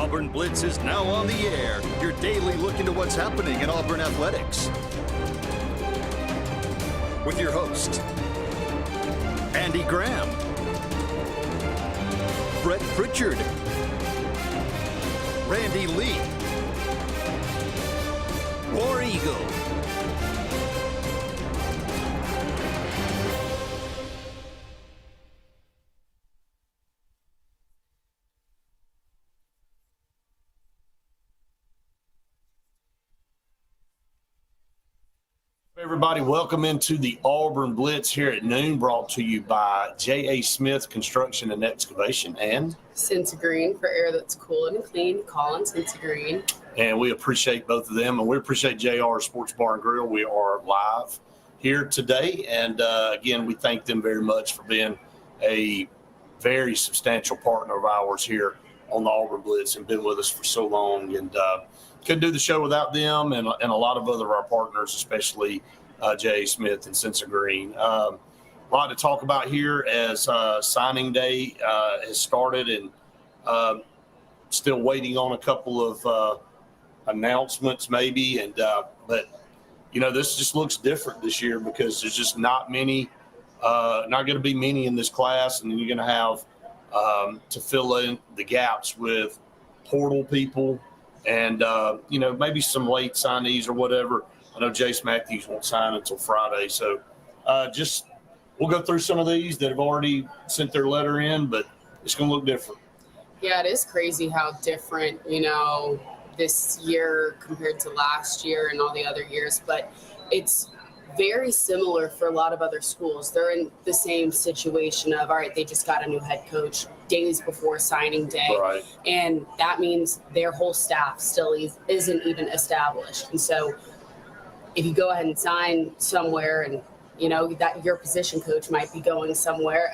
Auburn Blitz is now on the air. Your daily look into what's happening in Auburn athletics. With your host, Andy Graham, Brett Pritchard, Randy Lee, War Eagle. Everybody, welcome into the Auburn Blitz here at noon, brought to you by J.A. Smith Construction and Excavation and Cincy Green for air that's cool and clean. Colin Cincy Green. And we appreciate both of them, and we appreciate JR Sports Bar and Grill. We are live here today, and again, we thank them very much for being a very substantial partner of ours here on the Auburn Blitz and been with us for so long. And couldn't do the show without them and a lot of other of our partners, especially J.A. Smith and Cincy Green. A lot to talk about here as signing day has started, and still waiting on a couple of announcements maybe. And but you know, this just looks different this year because there's just not many, not going to be many in this class, and then you're going to have to fill in the gaps with portal people and you know, maybe some late signees or whatever. I know Jace Matthews won't sign until Friday, so just we'll go through some of these that have already sent their letter in, but it's going to look different. Yeah, it is crazy how different, you know, this year compared to last year and all the other years, but it's very similar for a lot of other schools. They're in the same situation of, all right, they just got a new head coach days before signing day. Right. And that means their whole staff still isn't even established. And so if you go ahead and sign somewhere and, you know, that your position coach might be going somewhere,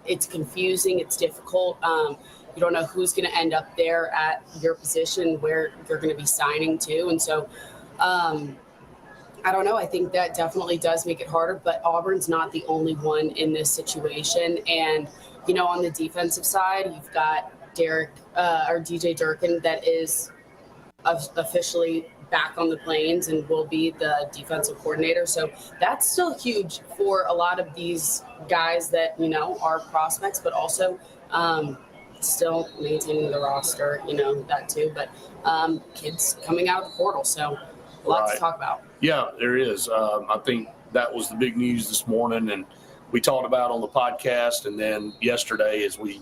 it's confusing, it's difficult. You don't know who's going to end up there at your position where you're going to be signing to. And so, I don't know. I think that definitely does make it harder, but Auburn's not the only one in this situation. And, you know, on the defensive side, you've got DJ Durkin that is officially back on the Plains and will be the defensive coordinator. So that's still huge for a lot of these guys that, you know, are prospects, but also still maintaining the roster, you know, that too. But kids coming out of the portal. So a lot to talk about. Yeah, there is. I think that was the big news this morning, and we talked about on the podcast, and then yesterday as we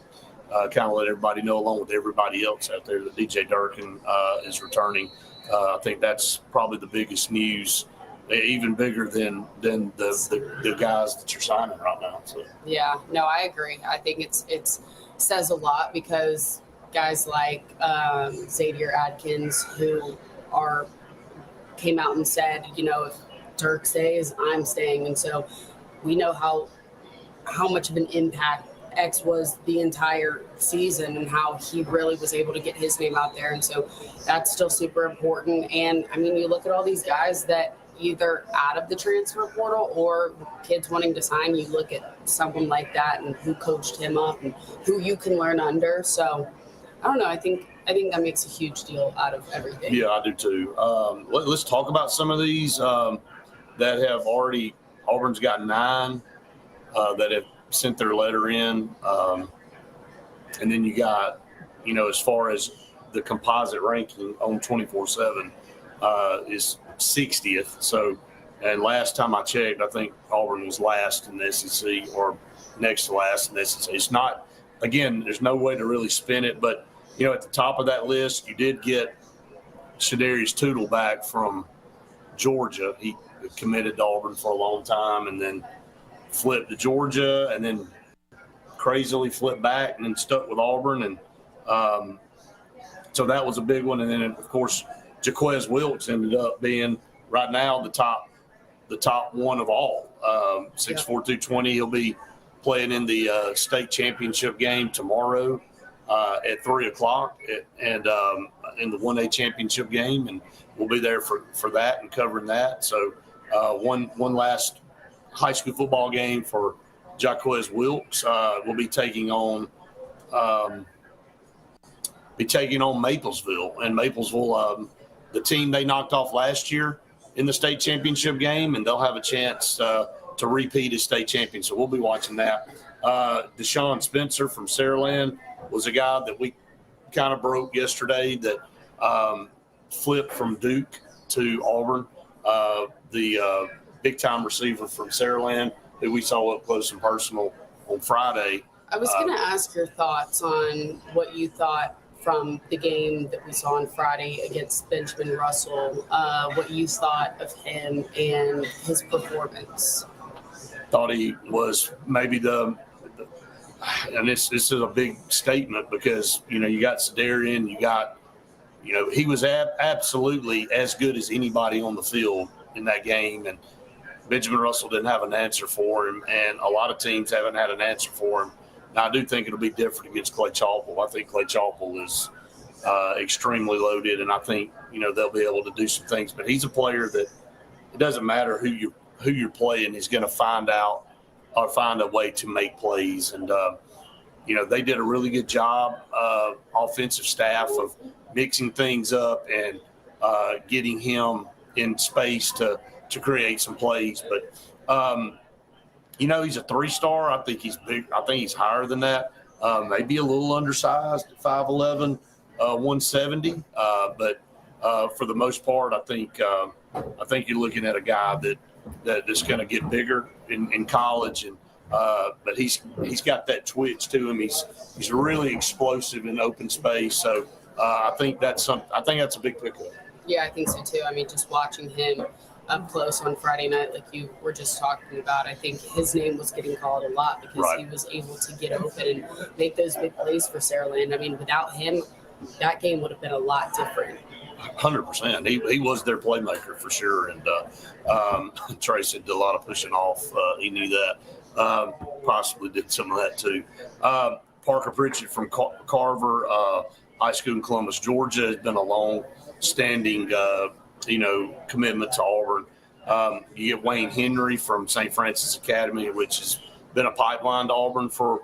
kind of let everybody know, along with everybody else out there, that DJ Durkin is returning. I think that's probably the biggest news, even bigger than the guys that you're signing right now. So. Yeah, no, I agree. I think it says a lot because guys like Xavier Adkins, who came out and said, you know, if Dirk stays, I'm staying. And so we know how much of an impact X was the entire season and how he really was able to get his name out there. And so that's still super important. And I mean, you look at all these guys that either out of the transfer portal or kids wanting to sign, you look at someone like that and who coached him up and who you can learn under. So I don't know. I think that makes a huge deal out of everything. Yeah, I do too. Let's talk about some of these that have already. Auburn's got 9 that have sent their letter in, and then you got, you know, as far as the composite ranking on 24/7 is 60th. So, and last time I checked, I think Auburn was last in the SEC or next to last in the SEC. It's not. Again, there's no way to really spin it, but you know, at the top of that list, you did get Shadarius Tootle back from Georgia. He committed to Auburn for a long time and then flipped to Georgia and then crazily flipped back and then stuck with Auburn. And so that was a big one. And then, of course, Jaquez Wilkes ended up being right now the top one of all. 6'4", 220. He'll be playing in the state championship game tomorrow. At 3:00 and in the 1A championship game, and we'll be there for that and covering that. So one last high school football game for Jaquez Wilkes. We'll be taking on be taking on Maplesville. And Maplesville, the team they knocked off last year in the state championship game, and they'll have a chance to repeat as state champion. So we'll be watching that. Deshaun Spencer from Saraland was a guy that we kind of broke yesterday that flipped from Duke to Auburn. The big-time receiver from Saraland who we saw up close and personal on Friday. I was going to ask your thoughts on what you thought from the game that we saw on Friday against Benjamin Russell, what you thought of him and his performance. Thought he was maybe and this is a big statement because, you got Sedarian, he was absolutely as good as anybody on the field in that game. And Benjamin Russell didn't have an answer for him, and a lot of teams haven't had an answer for him. Now, I do think it'll be different against Clay Chalpel. I think Clay Chalpel is extremely loaded, and I think, they'll be able to do some things. But he's a player that it doesn't matter who you're playing, he's going to find out or find a way to make plays. And, they did a really good job, offensive staff, of mixing things up and getting him in space to create some plays. But, he's a 3-star. I think he's big. I think he's higher than that. Maybe a little undersized, 5'11", 170. But for the most part, I think you're looking at a guy that is going to get bigger in college. And but he's got that twitch to him. He's really explosive in open space. So I think that's a big pickup. Yeah, I think so too. I mean, just watching him up close on Friday night, like you were just talking about, I think his name was getting called a lot because he was able to get open and make those big plays for Saraland. I mean, without him, that game would have been a lot different. 100%. He was their playmaker for sure. And Tracy did a lot of pushing off. He knew that. Possibly did some of that too. Parker Pritchett from Carver High School in Columbus, Georgia, has been a long-standing commitment to Auburn. You get Wayne Henry from St. Francis Academy, which has been a pipeline to Auburn for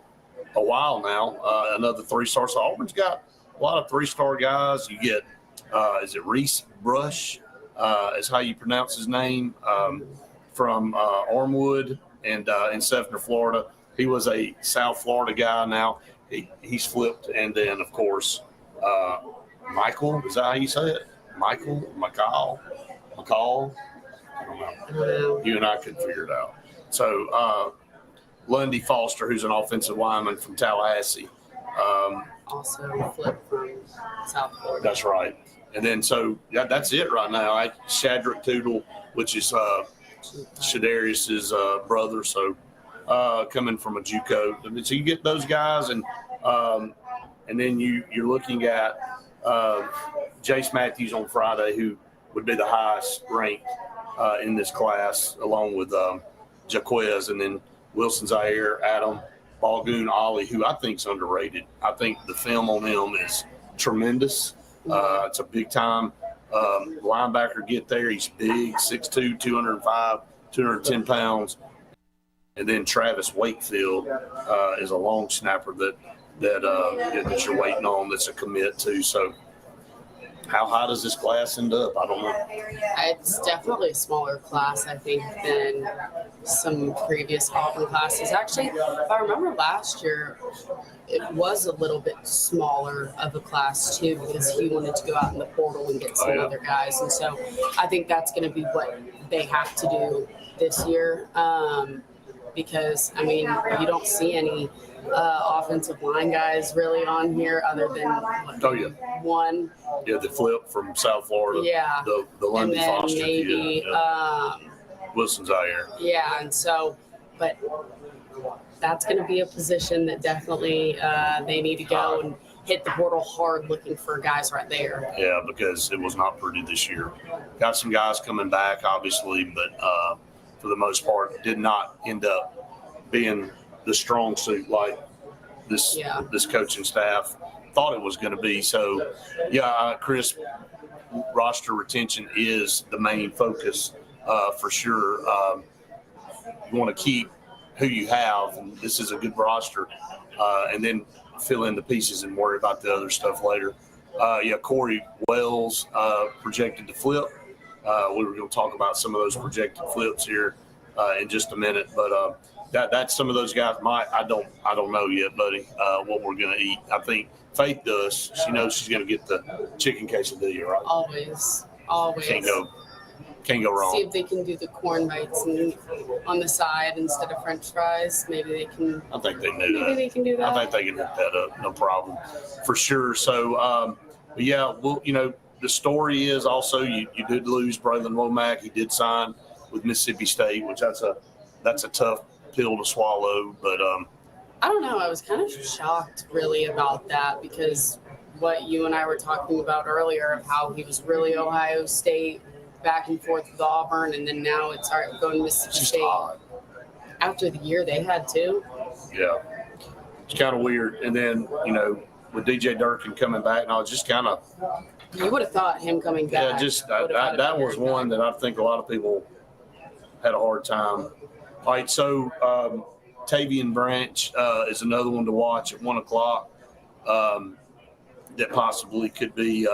a while now. Another 3-star. So Auburn's got a lot of 3-star guys. You get, is it Reese Brush, is how you pronounce his name, from Armwood and in Sefner, Florida. He was a South Florida guy. Now he's flipped. And then, of course, Michael, is that how you say it? McCall. I don't know. You and I could figure it out. So Lundy Foster, who's an offensive lineman from Tallahassee. Also flipped from South Florida. That's right. And then that's it right now. Shadrack Tootle, which is Shadarius's brother. So coming from a JUCO. So you get those guys, and then you're looking at Jace Matthews on Friday, who would be the highest ranked in this class, along with Jaquez, and then Wilson Zaire, Adam, Balgoon, Ollie, who I think is underrated. I think the film on him is tremendous. It's a big-time linebacker get there. He's big, 6'2", 205, 210 pounds. And then Travis Wakefield is a long snapper that you're waiting on, that's a commit to. So how high does this class end up? I don't know. It's definitely a smaller class, I think, than some previous Auburn classes. Actually, if I remember last year, it was a little bit smaller of a class too, because he wanted to go out in the portal and get some other guys. And so I think that's going to be what they have to do this year. Because, I mean, you don't see any offensive line guys really on here other than one. Yeah, the flip from South Florida. Yeah. The Lundy and then Foster. maybe Wilson Zaire. Yeah, and so, but that's going to be a position that definitely they need to go and hit the portal hard looking for guys right there. Yeah, because it was not pretty this year. Got some guys coming back, obviously, but for the most part, did not end up being the strong suit like this coaching staff thought it was going to be. So, Chris, roster retention is the main focus for sure. You want to keep who you have, and this is a good roster. And then fill in the pieces and worry about the other stuff later. Corey Wells projected to flip. We were going to talk about some of those projected flips here in just a minute, but that's some of those guys. I don't know yet, buddy, what we're going to eat. I think Faith does. She knows she's going to get the chicken quesadilla, right? Always. Can't go wrong. See if they can do the corn bites on the side instead of French fries. Maybe they can. I think they Maybe they can do that. I think they can hook that up, no problem, for sure. So, the story is also you did lose Braylon Womack. He did sign with Mississippi State, which that's a tough pill to swallow. But I don't know. I was kind of shocked, really, about that because what you and I were talking about earlier of how he was really Ohio State, back and forth with Auburn, and then now it's going to Mississippi State. Odd. After the year they had too. Yeah, it's kind of weird. And then with DJ Durkin coming back, and I was just kind of. You would have thought him coming back. Yeah, just that was one that I think a lot of people had a hard time. All right, so Tavian Branch is another one to watch at 1:00 that possibly could be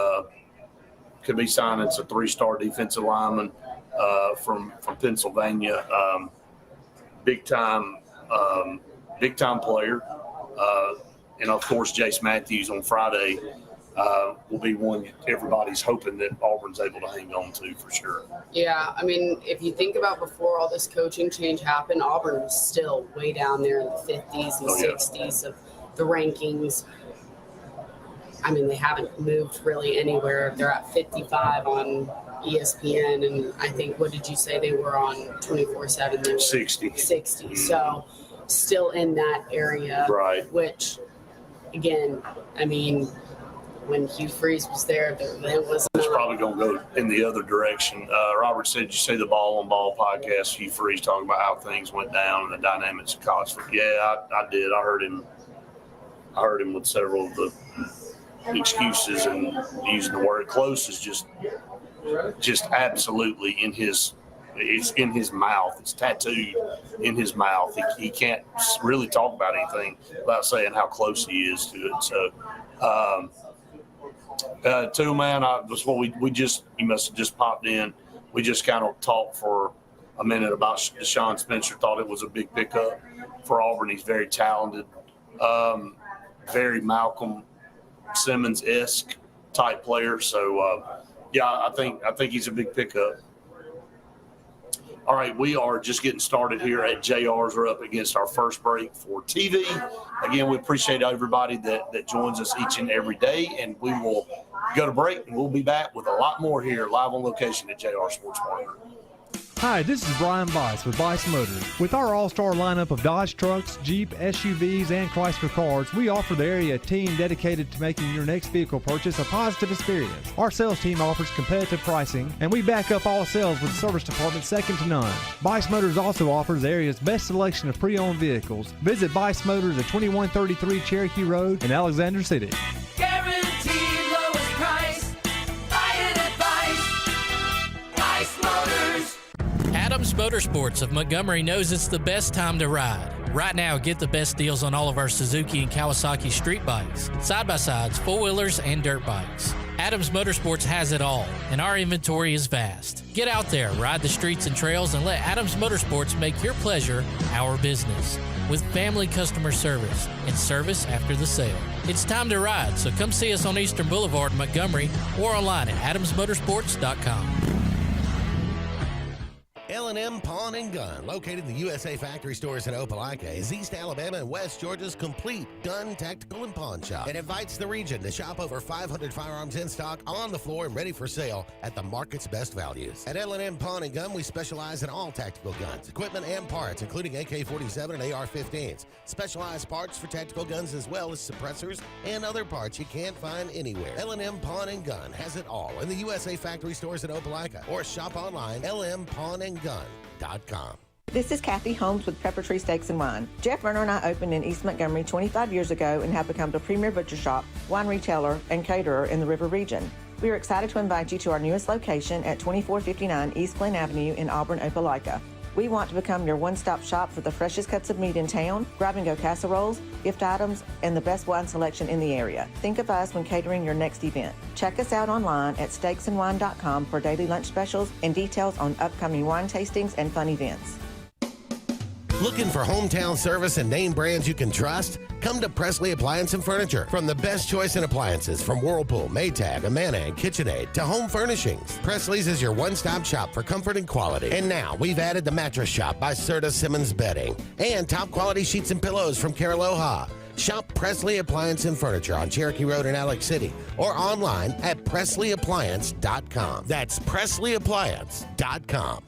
signing. It's a 3-star defensive lineman from Pennsylvania, big time player, and of course Jace Matthews on Friday will be one everybody's hoping that Auburn's able to hang on to for sure. Yeah, I mean, if you think about before all this coaching change happened, Auburn was still way down there in the 50s and 60s of the rankings. I mean, they haven't moved really anywhere. They're at 55 on ESPN, and I think, what did you say they were on 24/7? They were 60. Mm-hmm. So still in that area. Right. Which, again, I mean, when Hugh Freeze was there, there was It's probably going to go in the other direction. Robert said, you say the Ball on Ball podcast, Hugh Freeze talking about how things went down and the dynamics of college football. Yeah, I did. I heard him with several of the excuses, and using the word close is just absolutely it's in his mouth. It's tattooed in his mouth. He can't really talk about anything without saying how close he is to it. So, man, you must have just popped in. We just kind of talked for a minute about Deshaun Spencer. Thought it was a big pickup for Auburn. He's very talented, very Malcolm Simmons-esque type player. So, I think he's a big pickup. All right, we are just getting started here at JR's. We're up against our first break for TV. Again, we appreciate everybody that joins us each and every day, and we will go to break, and we'll be back with a lot more here live on location at JR Sports Partner. Hi, this is Brian Bice with Bice Motors. With our all-star lineup of Dodge trucks, Jeep, SUVs, and Chrysler cars, we offer the area a team dedicated to making your next vehicle purchase a positive experience. Our sales team offers competitive pricing, and we back up all sales with a service department second to none. Bice Motors also offers the area's best selection of pre-owned vehicles. Visit Bice Motors at 2133 Cherokee Road in Alexander City. Guaranteed lowest price. Buy it at Bice Motors. Adams Motorsports of Montgomery knows it's the best time to ride. Right now, get the best deals on all of our Suzuki and Kawasaki street bikes, side-by-sides, four-wheelers, and dirt bikes. Adams Motorsports has it all, and our inventory is vast. Get out there, ride the streets and trails, and let Adams Motorsports make your pleasure our business. With family customer service and service after the sale. It's time to ride, so come see us on Eastern Boulevard in Montgomery or online at adamsmotorsports.com. L&M Pawn and Gun, located in the USA Factory Stores in Opelika, is East Alabama and West Georgia's complete gun, tactical, and pawn shop. It invites the region to shop over 500 firearms in stock, on the floor, and ready for sale at the market's best values. At L&M Pawn and Gun, we specialize in all tactical guns, equipment, and parts, including AK-47 and AR-15s. Specialized parts for tactical guns as well as suppressors and other parts you can't find anywhere. L&M Pawn and Gun has it all in the USA Factory Stores in Opelika, or shop online, lmpawnandgun.com. This is Kathy Holmes with Pepper Tree Steaks and Wine. Jeff Verner and I opened in East Montgomery 25 years ago and have become the premier butcher shop, wine retailer, and caterer in the River region. We are excited to invite you to our newest location at 2459 East Glen Avenue in Auburn, Opelika. We want to become your one-stop shop for the freshest cuts of meat in town, grab-and-go casseroles, gift items, and the best wine selection in the area. Think of us when catering your next event. Check us out online at steaksandwine.com for daily lunch specials and details on upcoming wine tastings and fun events. Looking for hometown service and name brands you can trust? Come to Presley Appliance and Furniture. From the best choice in appliances from Whirlpool, Maytag, Amana, and KitchenAid to home furnishings, Presley's is your one-stop shop for comfort and quality. And now we've added the Mattress Shop by Serta Simmons Bedding and top quality sheets and pillows from Caraloha. Shop Presley Appliance and Furniture on Cherokee Road in Alex City or online at PresleyAppliance.com. That's PresleyAppliance.com.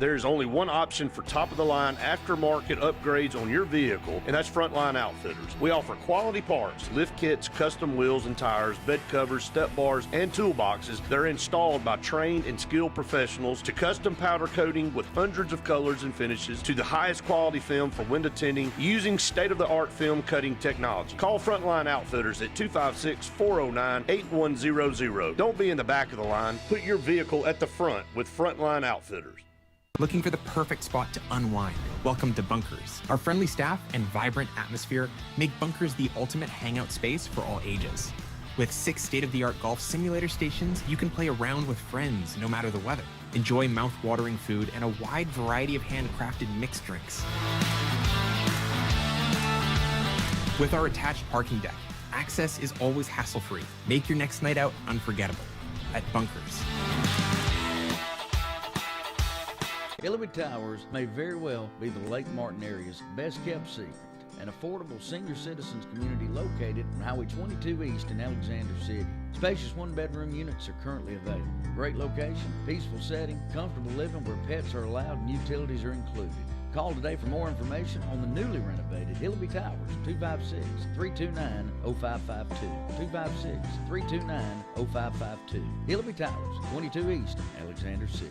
There's only one option for top-of-the-line aftermarket upgrades on your vehicle, and that's Frontline Outfitters. We offer quality parts, lift kits, custom wheels and tires, bed covers, step bars, and toolboxes that are installed by trained and skilled professionals, to custom powder coating with hundreds of colors and finishes, to the highest quality film for window tinting using state-of-the-art film cutting technology. Call Frontline Outfitters at 256-409-8100. Don't be in the back of the line. Put your vehicle at the front with Frontline Outfitters. Looking for the perfect spot to unwind? Welcome to Bunkers. Our friendly staff and vibrant atmosphere make Bunkers the ultimate hangout space for all ages. With 6 state-of-the-art golf simulator stations, you can play around with friends no matter the weather. Enjoy mouth-watering food and a wide variety of handcrafted mixed drinks. With our attached parking deck, access is always hassle-free. Make your next night out unforgettable at Bunkers. Illinois Towers may very well be the Lake Martin area's best kept secret. An affordable senior citizens community located on Highway 22 East in Alexander City. Spacious one-bedroom units are currently available. Great location, peaceful setting, comfortable living where pets are allowed and utilities are included. Call today for more information on the newly renovated Illinois Towers, 256-329-0552. 256-329-0552. Illinois Towers, 22 East, Alexander City.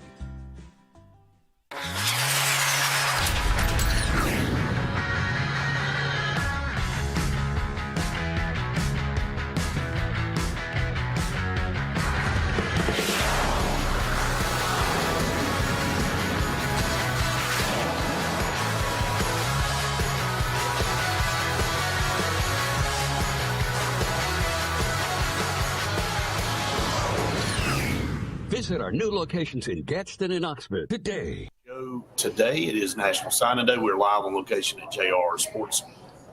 Visit our new locations in Gadsden and Oxford today. Today it is National Signing Day. We're live on location at JR Sportz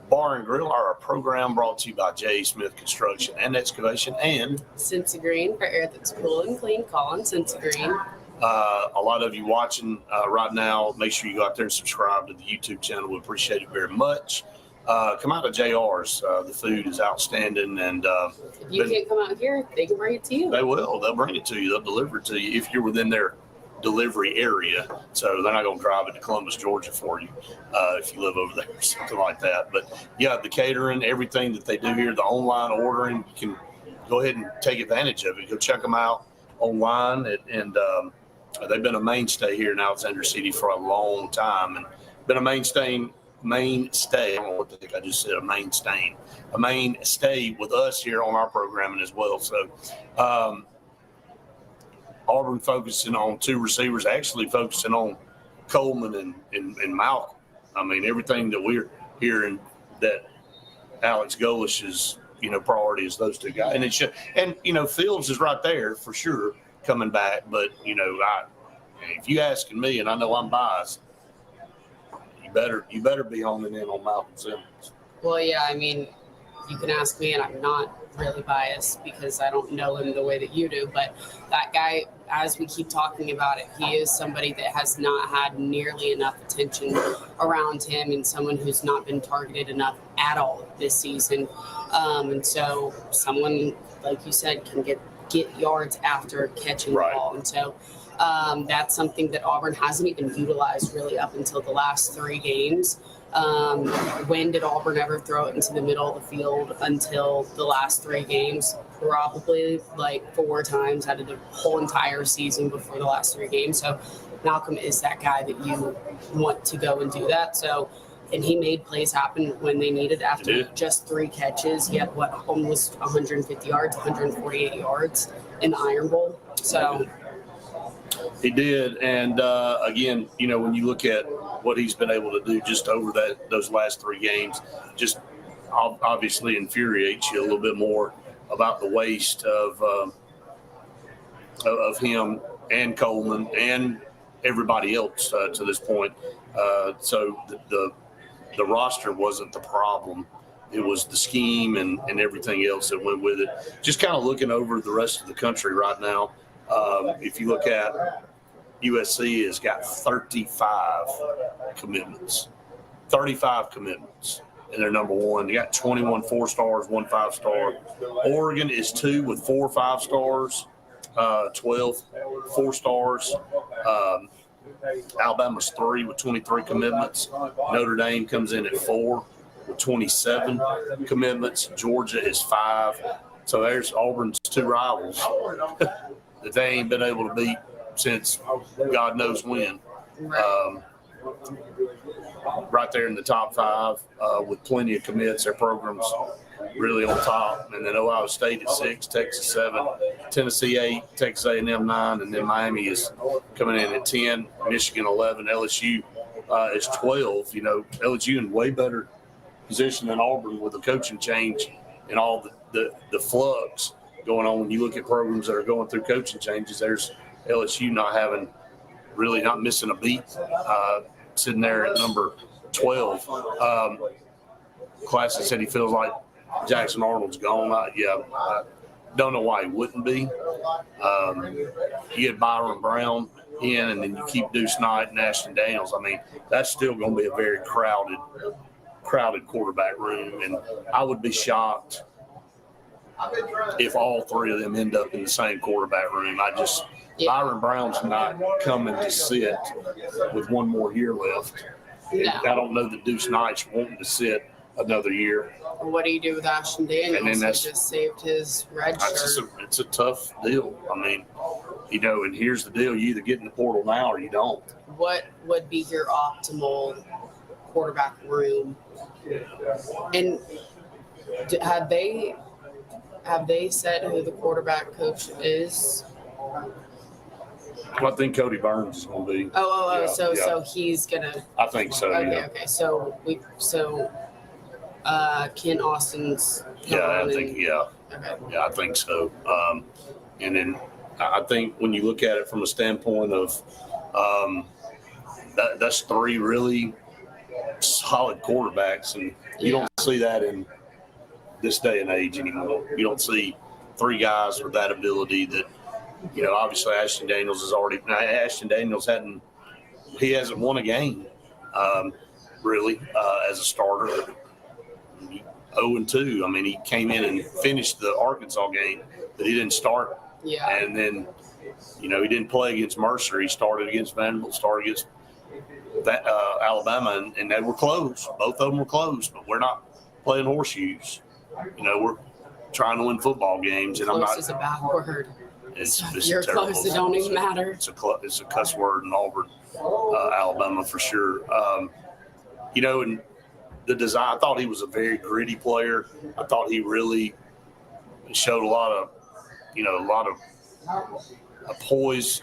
Bar and Grill. Our program brought to you by J. Smith Construction and Excavation and Cincy Green for air that's cool and clean. Call on Cincy Green. A lot of you watching right now, make sure you go out there and subscribe to the YouTube channel. We appreciate it very much. Come out to JR's. The food is outstanding. And if you can't come out here, they can bring it to you. They will. They'll bring it to you. They'll deliver it to you if you're within their delivery area. So they're not going to drive it to Columbus, Georgia for you if you live over there or something like that. But yeah, the catering, everything that they do here, the online ordering, you can go ahead and take advantage of it. Go check them out online. And they've been a mainstay here in Alexander City for a long time and been a mainstay. I don't know what the heck I just said, a mainstay with us here on our programming as well. So Auburn focusing on 2 receivers, actually focusing on Coleman and Malcolm. I mean, everything that we're hearing that Alex Golish's, priority is those 2 guys. And it should, and Fields is right there for sure coming back. But if you asking me, and I know I'm biased, you better be honing in on Malcolm Simmons. Well, yeah, I mean, you can ask me, and I'm not really biased because I don't know him the way that you do. But that guy, as we keep talking about it, he is somebody that has not had nearly enough attention around him and someone who's not been targeted enough at all this season. And so someone, like you said, can get yards after catching the ball. And so that's something that Auburn hasn't even utilized really up until the last 3 games. When did Auburn ever throw it into the middle of the field until the last 3 games? Probably like 4 times out of the whole entire season before the last 3 games. So Malcolm is that guy that you want to go and do that. So, and he made plays happen when they needed after just 3 catches. He had almost 150 yards, 148 yards in the Iron Bowl. So He did, and again, when you look at what he's been able to do just over those last 3 games, just obviously infuriates you a little bit more about the waste of him and Coleman and everybody else to this point. So the roster wasn't the problem. It was the scheme and everything else that went with it. Just kind of looking over the rest of the country right now, if you look at USC has got 35 commitments. 35 commitments. And they're number 1. They got 21 4-stars, 1 5-star. Oregon is 2 with 4 5-stars, 12 4-stars. Alabama's 3 with 23 commitments. Notre Dame comes in at 4 with 27 commitments. Georgia is 5. So there's Auburn's 2 rivals that they ain't been able to beat since God knows when. Right there in the top 5 with plenty of commits. Their program's really on top. And then Ohio State at 6, Texas 7, Tennessee 8, Texas A&M 9, and then Miami is coming in at 10, Michigan 11, LSU is 12. LSU in way better position than Auburn with the coaching change and all the flux going on. When you look at programs that are going through coaching changes, there's LSU not missing a beat, sitting there at number 12. Classic said he feels like Jackson Arnold's gone. I don't know why he wouldn't be. You get Byron Brown in, and then you keep Deuce Knight and Ashton Daniels. I mean, that's still going to be a very crowded quarterback room, and I would be shocked if all 3 of them end up in the same quarterback room. Byron Brown's not coming to sit with 1 more year left. No. I don't know that Deuce Knight's wanting to sit another year. What do you do with Ashton Daniels? And then he just saved his red shirt. It's a tough deal. I mean, and here's the deal. You either get in the portal now or you don't. What would be your optimal quarterback room? And have they said who the quarterback coach is? Well, I think Cody Burns is going to be. So he's gonna. I think so. Okay. So Ken Austin's. Okay. Yeah, I think so. And then I think when you look at it from a standpoint of that's 3 really solid quarterbacks, and you don't see that in this day and age anymore. You don't see 3 guys with that ability that. Obviously Ashton Daniels hasn't won a game, really, as a starter. 0-2. I mean, he came in and finished the Arkansas game, but he didn't start. Yeah. And then, he didn't play against Mercer. He started against Vanderbilt, started against Alabama, and they were close. Both of them were close, but we're not playing horseshoes. We're trying to win football games, and close is a bad word. It's You're terrible. close. It don't even matter. It's a cuss word in Auburn, Alabama for sure. And the design. I thought he was a very gritty player. I thought he really showed a lot of poise.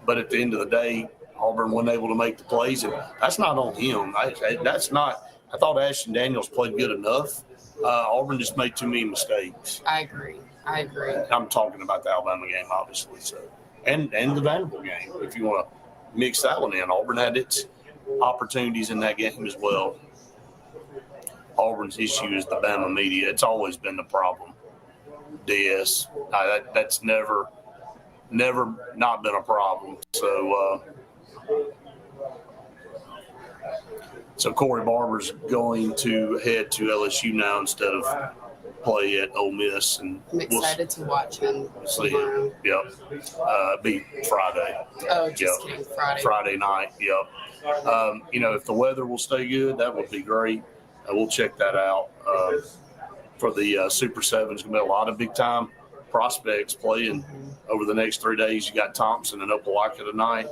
But at the end of the day, Auburn wasn't able to make the plays, and that's not on him. I thought Ashton Daniels played good enough. Auburn just made too many mistakes. I agree. I'm talking about the Alabama game, obviously. So, and the Vanderbilt game, if you want to mix that one in. Auburn had its opportunities in that game as well. Auburn's issue is the Bama media. It's always been the problem. That's never not been a problem. So Corey Barber's going to head to LSU now instead of play at Ole Miss, and I'm excited to watch him. See him. Yep. Be Friday. Oh, just kidding. Friday night. Yep. If the weather will stay good, that would be great. We'll check that out. For the Super 7, it's going to be a lot of big-time prospects playing over the next 3 days. You got Thompson and Opelika tonight.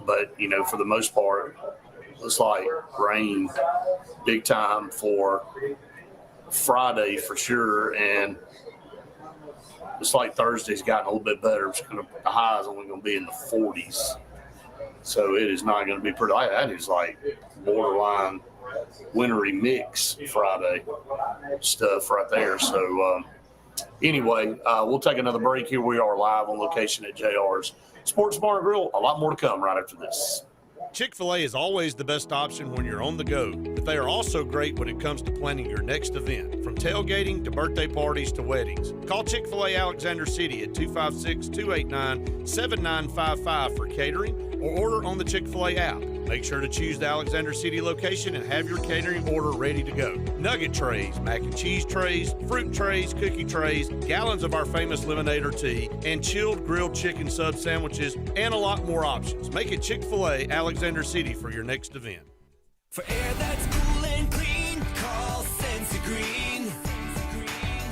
But, for the most part, looks like rain big time for Friday for sure. And, It's like Thursday's gotten a little bit better. The high is only going to be in the 40s. So it is not going to be pretty. That is like borderline wintry mix Friday stuff right there. So anyway, we'll take another break. Here we are live on location at JR's Sports Bar and Grill. A lot more to come right after this. Chick-fil-A is always the best option when you're on the go, but they are also great when it comes to planning your next event, from tailgating to birthday parties to weddings. Call Chick-fil-A Alexander City at 256-289-7955 for catering or order on the Chick-fil-A app. Make sure to choose the Alexander City location and have your catering order ready to go. Nugget trays, mac and cheese trays, fruit trays, cookie trays, gallons of our famous lemonade or tea, and chilled grilled chicken sub sandwiches, and a lot more options. Make it Chick-fil-A Alexander City for your next event. For air that's cool and clean, call Sense Green.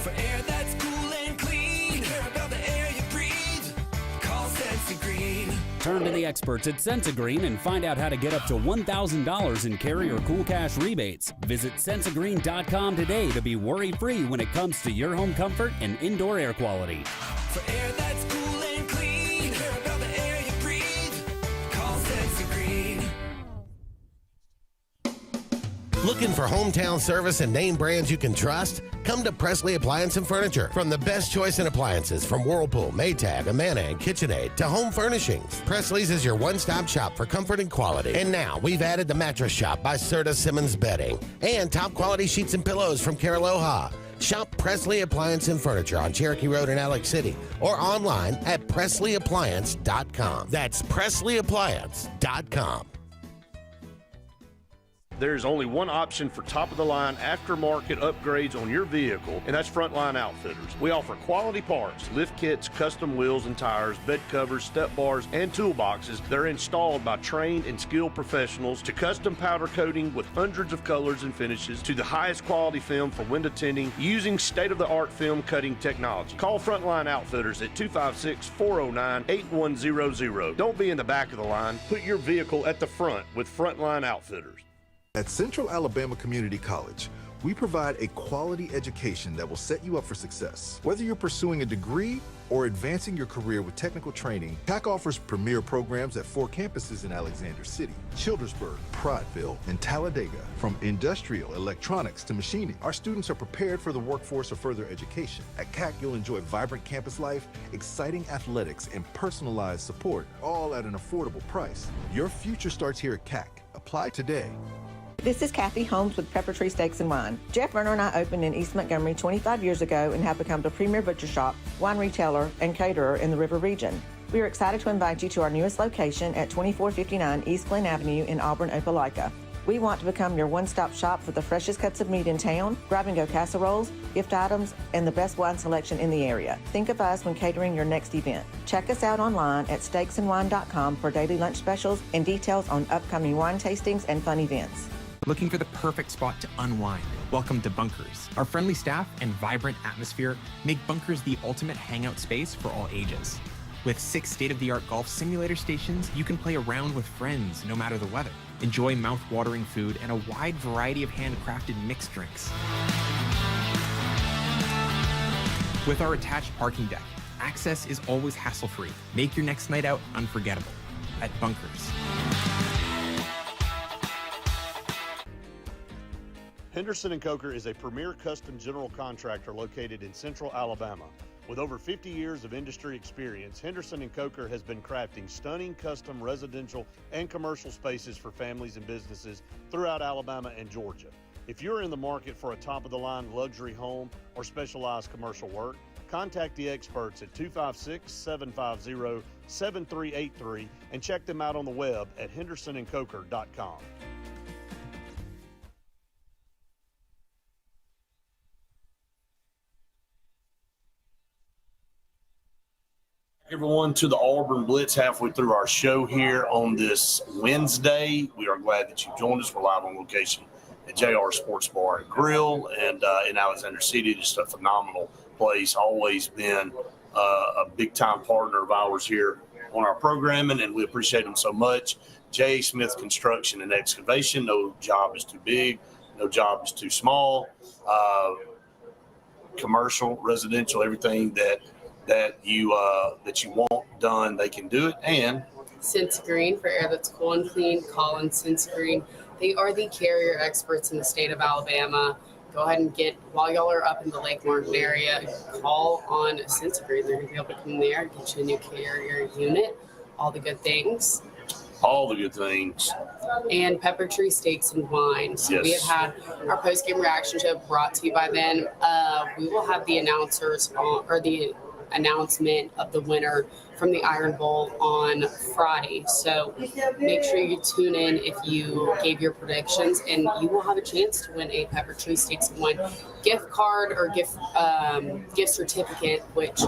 For air that's cool and clean, care about the air you breathe, call Sense Green. Turn to the experts at Sensagreen and find out how to get up to $1,000 in carrier cool cash rebates. Visit Sensagreen.com today to be worry-free when it comes to your home comfort and indoor air quality. For air that's cool and clean, care about the air you breathe, call Sensagreen. Looking for hometown service and name brands you can trust? Come to Presley Appliance and Furniture. From the best choice in appliances from Whirlpool, Maytag, Amana, and KitchenAid to home furnishings, Presley's is your one-stop shop for comfort and quality. And now we've added the Mattress Shop by Serta Simmons Bedding and top quality sheets and pillows from Caraloha. Shop Presley Appliance and Furniture on Cherokee Road in Alex City or online at PresleyAppliance.com. That's PresleyAppliance.com. There's only one option for top-of-the-line aftermarket upgrades on your vehicle, and that's Frontline Outfitters. We offer quality parts, lift kits, custom wheels and tires, bed covers, step bars, and toolboxes that are installed by trained and skilled professionals, to custom powder coating with hundreds of colors and finishes, to the highest quality film for window tinting using state-of-the-art film cutting technology. Call Frontline Outfitters at 256-409-8100. Don't be in the back of the line. Put your vehicle at the front with Frontline Outfitters. At Central Alabama Community College, we provide a quality education that will set you up for success. Whether you're pursuing a degree or advancing your career with technical training, TAC offers premier programs at 4 campuses in Alexander City, Childersburg, Prattville, and Talladega. From industrial, electronics to machining, our students are prepared for the workforce or further education. At CAC, you'll enjoy vibrant campus life, exciting athletics, and personalized support, all at an affordable price. Your future starts here at CAC. Apply today. This is Kathy Holmes with Pepper Tree Steaks and Wine. Jeff Verner and I opened in East Montgomery 25 years ago and have become the premier butcher shop, wine retailer, and caterer in the River region. We are excited to invite you to our newest location at 2459 East Glen Avenue in Auburn, Opelika. We want to become your one-stop shop for the freshest cuts of meat in town, grab-and-go casseroles, gift items, and the best wine selection in the area. Think of us when catering your next event. Check us out online at steaksandwine.com for daily lunch specials and details on upcoming wine tastings and fun events. Looking for the perfect spot to unwind? Welcome to Bunkers. Our friendly staff and vibrant atmosphere make Bunkers the ultimate hangout space for all ages. With 6 state-of-the-art golf simulator stations, you can play around with friends no matter the weather. Enjoy mouth-watering food and a wide variety of handcrafted mixed drinks. With our attached parking deck, access is always hassle-free. Make your next night out unforgettable at Bunkers. Henderson & Coker is a premier custom general contractor located in central Alabama. With over 50 years of industry experience, Henderson & Coker has been crafting stunning custom residential and commercial spaces for families and businesses throughout Alabama and Georgia. If you're in the market for a top-of-the-line luxury home or specialized commercial work, contact the experts at 256-750-7383 and check them out on the web at hendersonandcoker.com. Everyone to the Auburn Blitz, halfway through our show here on this Wednesday. We are glad that you joined us. We're live on location at JR Sports Bar and Grill and in Alexander City. Just a phenomenal place. Always been a big-time partner of ours here on our programming, and we appreciate them so much. J. Smith Construction and Excavation. No job is too big. No job is too small. Commercial, residential, everything that that you want done, they can do it. And Sense Green, for air that's cool and clean, call on Sense Green. They are the carrier experts in the state of Alabama. Go ahead and while y'all are up in the Lake Martin area, call on Sense Green. They're going to be able to come there, get you a new carrier unit, all the good things. All the good things. And Pepper Tree Steaks and Wine. So Yes. we have had our post-game reaction show brought to you by them. We will have the announcers or the announcement of the winner from the Iron Bowl on Friday. So make sure you tune in if you gave your predictions, and you will have a chance to win a Pepper Tree Steaks and Wine gift card or gift certificate, which,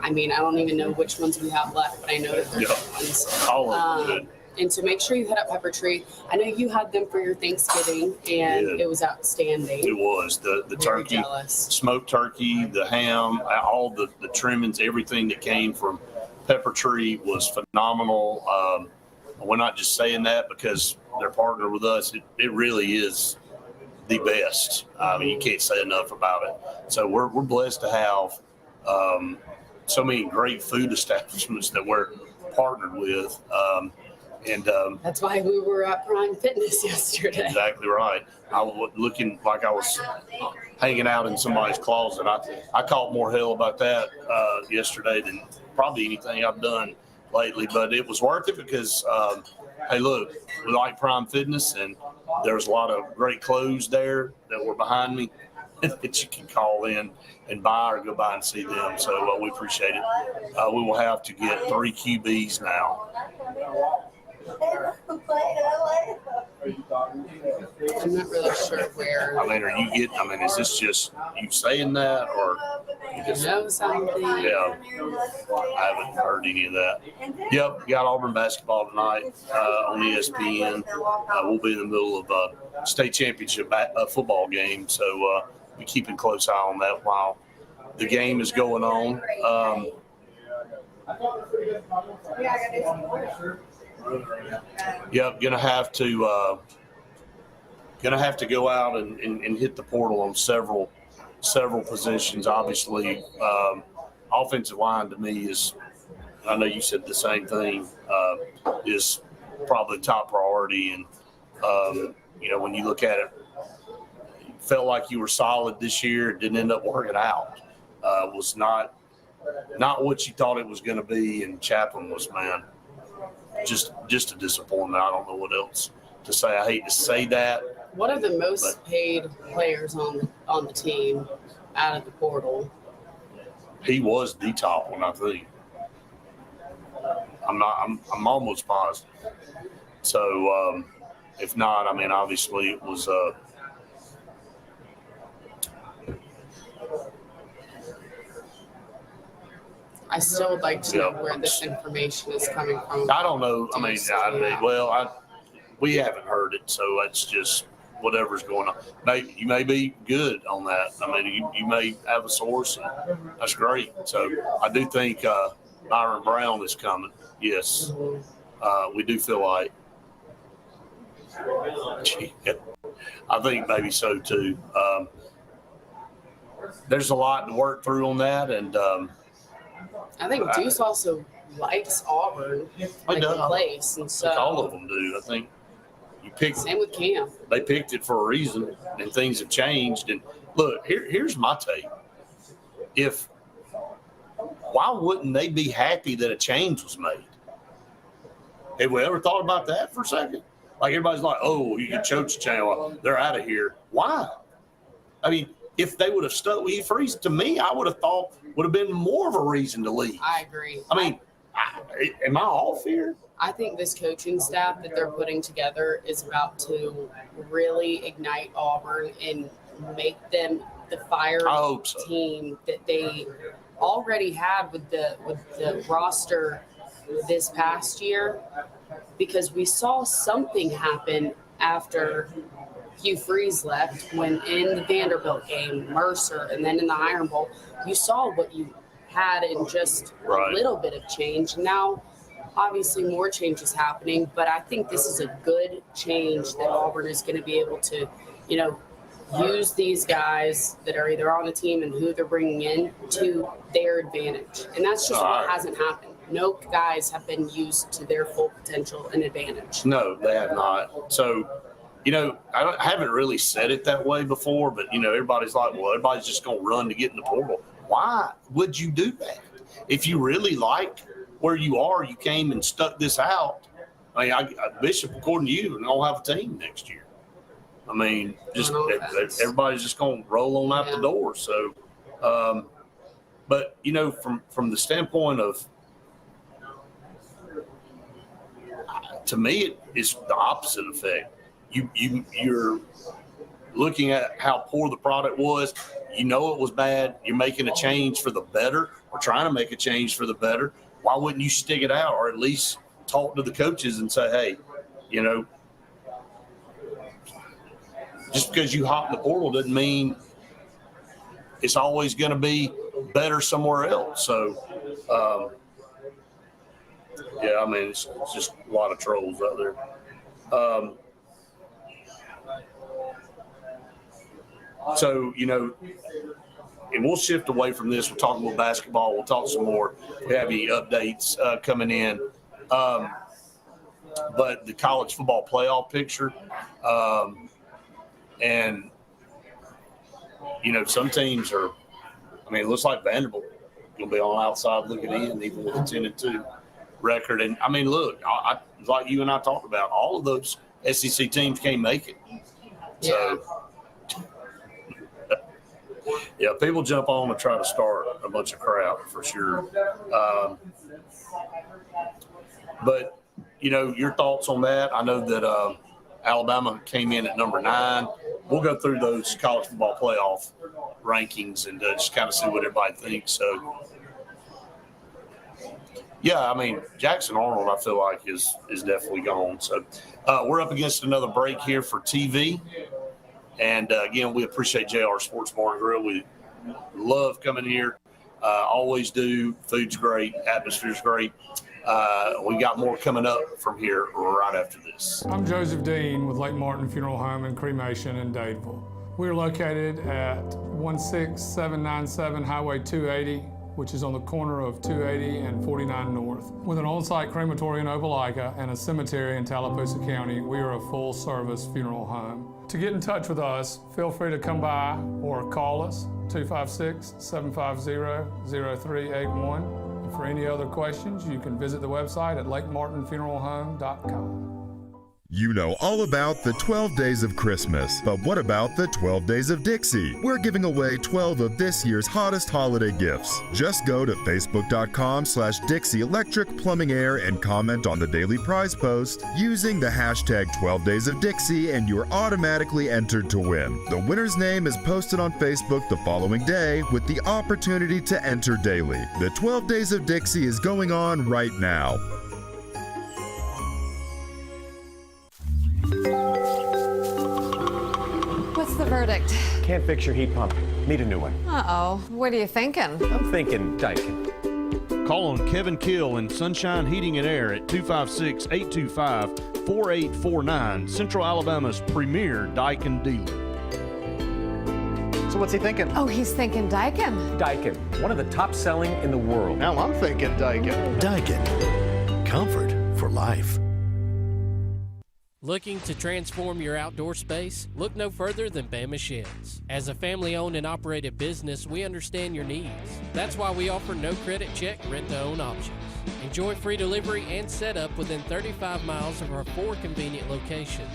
I mean, I don't even know which ones we have left, but I know that there's good ones. All of them good. And so make sure you hit up Pepper Tree. I know you had them for your Thanksgiving, and it was outstanding. It was. The Very turkey, jealous. smoked turkey, the ham, all the trimmings, everything that came from Pepper Tree was phenomenal. We're not just saying that because they're partnered with us. It really is the best. I mean, you can't say enough about it. So we're blessed to have so many great food establishments that we're partnered with. That's why we were at Prime Fitness yesterday. Exactly right. I was looking like I was hanging out in somebody's closet. I caught more hell about that yesterday than probably anything I've done lately, but it was worth it because, hey, look, we like Prime Fitness, and there's a lot of great clothes there that were behind me that you can call in and buy or go by and see them. So we appreciate it. We will have to get 3 QBs now. I'm not really sure where. I mean, is this just you saying that, or You know something? Yeah, I haven't heard any of that. Yep, we got Auburn basketball tonight on ESPN. We'll be in the middle of a state championship football game, so we keep a close eye on that while the game is going on. Yep, gonna have to go out and hit the portal on several positions. Obviously, offensive line to me is, I know you said the same thing, is probably top priority. And when you look at it, you felt like you were solid this year. It didn't end up working out. Was not what you thought it was going to be. And Chaplin was, man, just a disappointment. I don't know what else to say. I hate to say that. One of the most paid players on the team out of the portal. He was the top one, I think. I'm almost positive. So if not, I mean, obviously it was. I still would like to know where this information is coming from. I don't know. I mean, we haven't heard it, so that's just whatever's going on. You may be good on that. I mean, you may have a source, and that's great. So I do think Byron Brown is coming. Yes, we do feel like. I think maybe so too. There's a lot to work through on that, and I think Deuce also likes Auburn, like the place, and so all of them do. I think you picked. Same with Cam. They picked it for a reason, and things have changed. And look, here's my take. Why wouldn't they be happy that a change was made? Have we ever thought about that for a second? Like everybody's like, oh, you can choke channel. They're out of here. Why? I mean, if they would have stuck with Hugh Freeze, to me, I would have thought would have been more of a reason to leave. I agree. I mean, am I off here? I think this coaching staff that they're putting together is about to really ignite Auburn and make them the fire team that they already had with the roster this past year, because we saw something happen after Hugh Freeze left, when in the Vanderbilt game, Mercer, and then in the Iron Bowl, you saw what you had in just a little bit of change. Now, obviously, more change is happening, but I think this is a good change that Auburn is going to be able to, use these guys that are either on the team and who they're bringing in to their advantage. And that's just what hasn't happened. No guys have been used to their full potential and advantage. No, they have not. So, I haven't really said it that way before, but, everybody's like, well, everybody's just going to run to get in the portal. Why would you do that? If you really like where you are, you came and stuck this out. I mean, Bishop, according to you, don't have a team next year. I mean, just everybody's just going to roll on out the door. So, but from the standpoint of, to me, it's the opposite effect. You're looking at how poor the product was. It was bad. You're making a change for the better, or trying to make a change for the better. Why wouldn't you stick it out, or at least talk to the coaches and say, hey, just because you hop in the portal doesn't mean it's always going to be better somewhere else. So, it's just a lot of trolls out there. And we'll shift away from this. We'll talk a little basketball. We'll talk some more. We have any updates coming in. But the college football playoff picture, and some teams are, it looks like Vanderbilt will be on the outside looking in, even with a 10-2 record. And look, I like you and I talked about, all of those SEC teams can't make it. So, yeah, people jump on and try to start a bunch of crap for sure. But, your thoughts on that? I know that Alabama came in at number 9. We'll go through those college football playoff rankings and just kind of see what everybody thinks. So, yeah, Jackson Arnold, I feel like, is definitely gone. So, we're up against another break here for TV. And, again, we appreciate JR Sports Bar and Grill. We love coming here. Always do. Food's great. Atmosphere's great. We got more coming up from here right after this. I'm Joseph Dean with Lake Martin Funeral Home and Cremation in Dadeville. We're located at 16797 Highway 280, which is on the corner of 280 and 49 North. With an on-site crematory in Opelika and a cemetery in Tallapoosa County, we are a full-service funeral home. To get in touch with us, feel free to come by or call us, 256-750-0381. And for any other questions, you can visit the website at lakemartinfuneralhome.com. You know all about the 12 Days of Christmas, but what about the 12 Days of Dixie? We're giving away 12 of this year's hottest holiday gifts. Just go to facebook.com/Dixie Electric Plumbing Air and comment on the daily prize post using the hashtag 12 Days of Dixie, and you're automatically entered to win. The winner's name is posted on Facebook the following day with the opportunity to enter daily. The 12 Days of Dixie is going on right now. What's the verdict? Can't fix your heat pump. Need a new one. Uh-oh. What are you thinking? I'm thinking Daikin. Call on Kevin Kill in Sunshine Heating and Air at 256-825-4849, Central Alabama's premier Daikin dealer. So what's he thinking? Oh, he's thinking Daikin. Daikin, one of the top selling in the world. Now I'm thinking Daikin. Daikin, comfort for life. Looking to transform your outdoor space? Look no further than Bama Sheds. As a family-owned and operated business, we understand your needs. That's why we offer no credit check, rent-to-own options. Enjoy free delivery and setup within 35 miles of our 4 convenient locations.